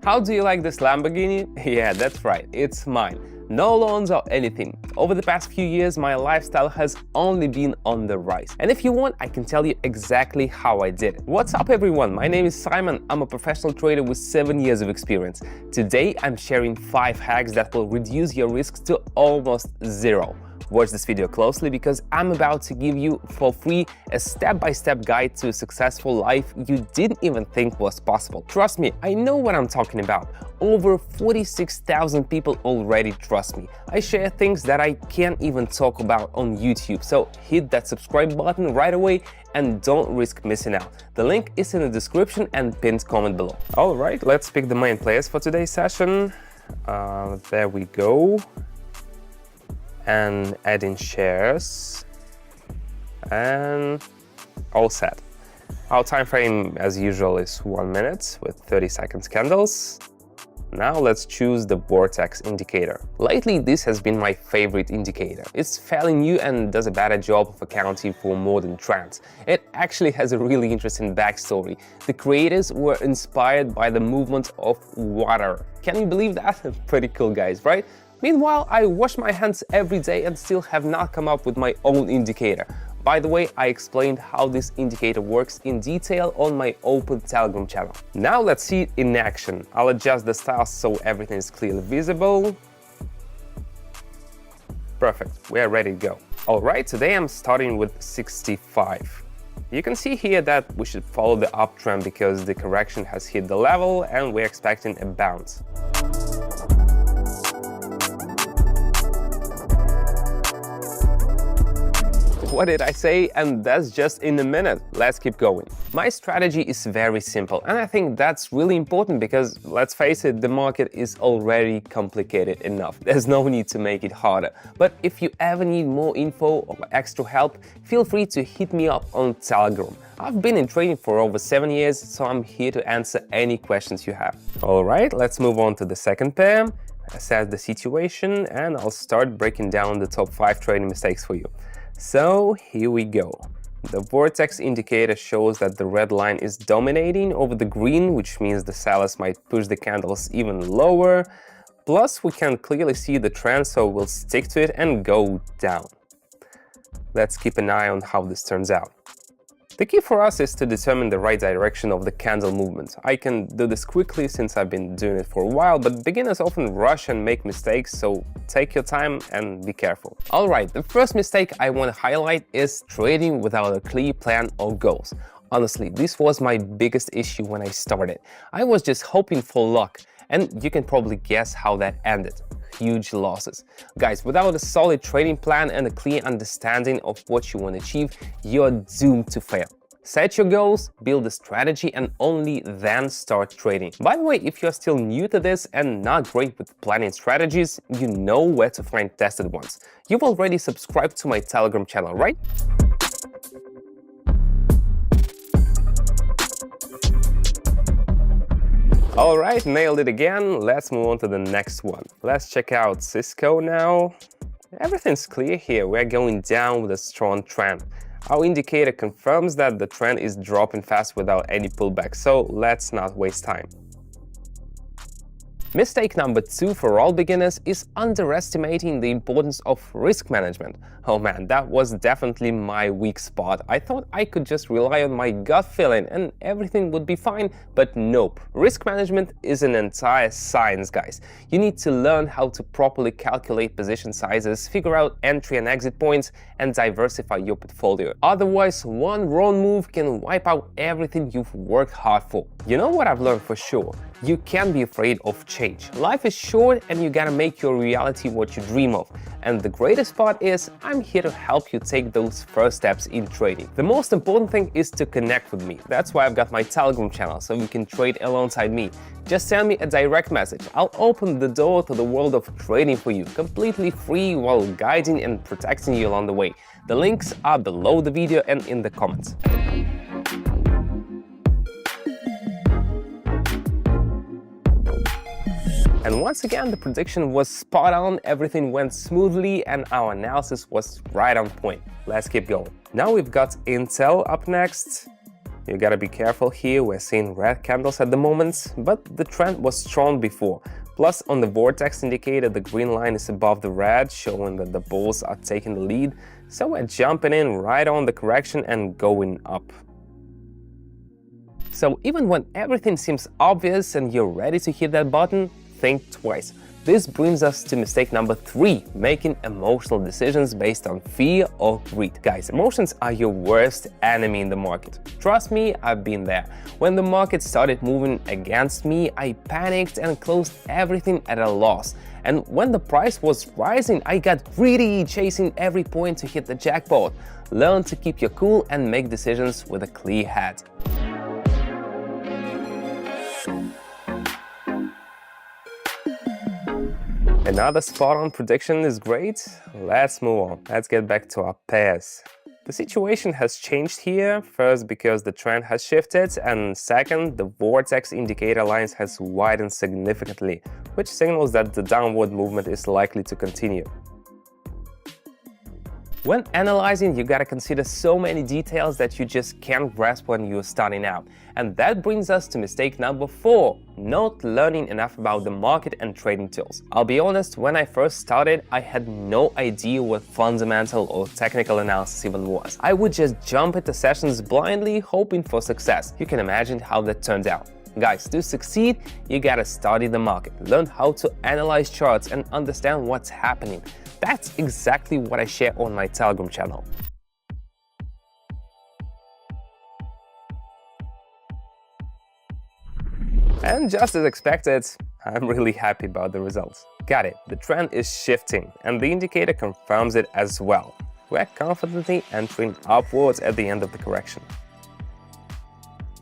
How do you like this Lamborghini? Yeah, that's right, it's mine. No loans or anything. Over the past few years, my lifestyle has only been on the rise. And if you want, I can tell you exactly how I did it. What's up everyone? My name is Simon. I'm a professional trader with 7 years of experience. Today, I'm sharing 5 hacks that will reduce your risks to almost zero. Watch this video closely because I'm about to give you for free a step-by-step guide to a successful life you didn't even think was possible. Trust me, I know what I'm talking about. Over 46,000 people already trust me. I share things that I can't even talk about on YouTube, so hit that subscribe button right away and don't risk missing out. The link is in the description and pinned comment below. Alright, let's pick the main players for today's session. There we go. And add in shares, and all set. Our time frame, as usual, is 1 minute with 30 seconds candles. Now let's choose the Vortex indicator. Lately, this has been my favorite indicator. It's fairly new and does a better job of accounting for modern trends. It actually has a really interesting backstory. The creators were inspired by the movement of water. Can you believe that? Pretty cool, guys, right? Meanwhile, I wash my hands every day and still have not come up with my own indicator. By the way, I explained how this indicator works in detail on my open Telegram channel. Now let's see it in action. I'll adjust the styles so everything is clearly visible. Perfect, we're ready to go. Alright, today I'm starting with 65. You can see here that we should follow the uptrend because the correction has hit the level and we're expecting a bounce. What did I say? And that's just in a minute. Let's keep going. My strategy is very simple, and I think that's really important because, let's face it, the market is already complicated enough. There's no need to make it harder. But if you ever need more info or extra help, feel free to hit me up on Telegram. I've been in trading for over 7 years, so I'm here to answer any questions you have. Alright, let's move on to the second pair. Assess the situation, and I'll start breaking down the top 5 trading mistakes for you. So here we go. The Vortex indicator shows that the red line is dominating over the green, which means the sellers might push the candles even lower. Plus, we can clearly see the trend, so we'll stick to it and go down. Let's keep an eye on how this turns out. The key for us is to determine the right direction of the candle movement. I can do this quickly since I've been doing it for a while, but beginners often rush and make mistakes, so take your time and be careful. Alright, the first mistake I want to highlight is trading without a clear plan or goals. Honestly, this was my biggest issue when I started. I was just hoping for luck, and you can probably guess how that ended. Huge losses. Guys, without a solid trading plan and a clear understanding of what you want to achieve, you're doomed to fail. Set your goals, build a strategy, and only then start trading. By the way, if you're still new to this and not great with planning strategies, you know where to find tested ones. You've already subscribed to my Telegram channel, right? Alright, nailed it again. Let's move on to the next one. Let's check out Cisco now. Everything's clear here. We're going down with a strong trend. Our indicator confirms that the trend is dropping fast without any pullback, so let's not waste time. Mistake number 2 for all beginners is underestimating the importance of risk management. Oh man, that was definitely my weak spot. I thought I could just rely on my gut feeling and everything would be fine, but nope. Risk management is an entire science, guys. You need to learn how to properly calculate position sizes, figure out entry and exit points, and diversify your portfolio. Otherwise, one wrong move can wipe out everything you've worked hard for. You know what I've learned for sure? You can't be afraid of change. Life is short and you gotta make your reality what you dream of. And the greatest part is, I'm here to help you take those first steps in trading. The most important thing is to connect with me. That's why I've got my Telegram channel, so you can trade alongside me. Just send me a direct message. I'll open the door to the world of trading for you, completely free while guiding and protecting you along the way. The links are below the video and in the comments. And once again, the prediction was spot on, everything went smoothly, and our analysis was right on point. Let's keep going. Now we've got Intel up next. You gotta be careful here, we're seeing red candles at the moment, but the trend was strong before. Plus, on the Vortex indicator, the green line is above the red, showing that the bulls are taking the lead, so we're jumping in right on the correction and going up. So even when everything seems obvious and you're ready to hit that button, think twice. This brings us to mistake number 3, making emotional decisions based on fear or greed. Guys, emotions are your worst enemy in the market. Trust me, I've been there. When the market started moving against me, I panicked and closed everything at a loss. And when the price was rising, I got greedy, chasing every point to hit the jackpot. Learn to keep your cool and make decisions with a clear head. Another spot-on prediction is great. Let's move on. Let's get back to our pairs. The situation has changed here, first because the trend has shifted, and second, the Vortex indicator lines has widened significantly, which signals that the downward movement is likely to continue. When analyzing, you gotta consider so many details that you just can't grasp when you're starting out. And that brings us to mistake number 4, not learning enough about the market and trading tools. I'll be honest, when I first started, I had no idea what fundamental or technical analysis even was. I would just jump into sessions blindly, hoping for success. You can imagine how that turned out. Guys, to succeed, you gotta study the market, learn how to analyze charts and understand what's happening. That's exactly what I share on my Telegram channel. And just as expected, I'm really happy about the results. Got it, the trend is shifting, and the indicator confirms it as well. We're confidently entering upwards at the end of the correction.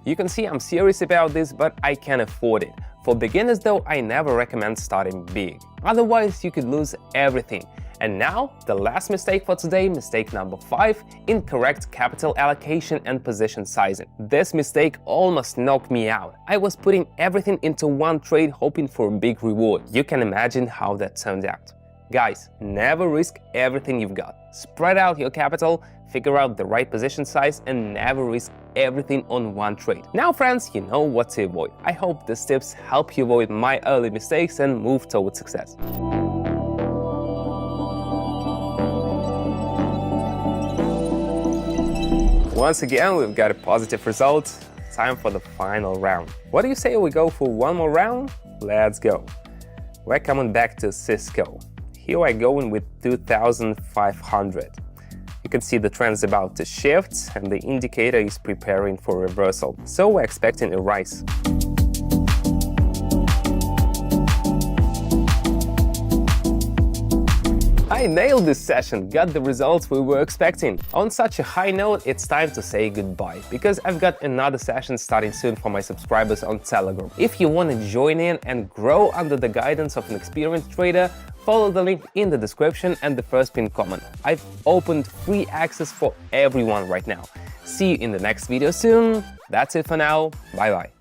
You can see I'm serious about this, but I can afford it. For beginners though, I never recommend starting big. Otherwise, you could lose everything. And now, the last mistake for today, mistake number 5, incorrect capital allocation and position sizing. This mistake almost knocked me out. I was putting everything into one trade hoping for a big reward. You can imagine how that turned out. Guys, never risk everything you've got. Spread out your capital, figure out the right position size, and never risk everything on one trade. Now friends, you know what to avoid. I hope these tips help you avoid my early mistakes and move towards success. Once again, we've got a positive result. Time for the final round. What do you say we go for one more round? Let's go. We're coming back to Cisco. Here we're going with 2,500. You can see the trend's about to shift and the indicator is preparing for reversal. So we're expecting a rise. I nailed this session, got the results we were expecting. On such a high note, it's time to say goodbye, because I've got another session starting soon for my subscribers on Telegram. If you want to join in and grow under the guidance of an experienced trader, follow the link in the description and the first pinned comment. I've opened free access for everyone right now. See you in the next video soon. That's it for now. Bye bye.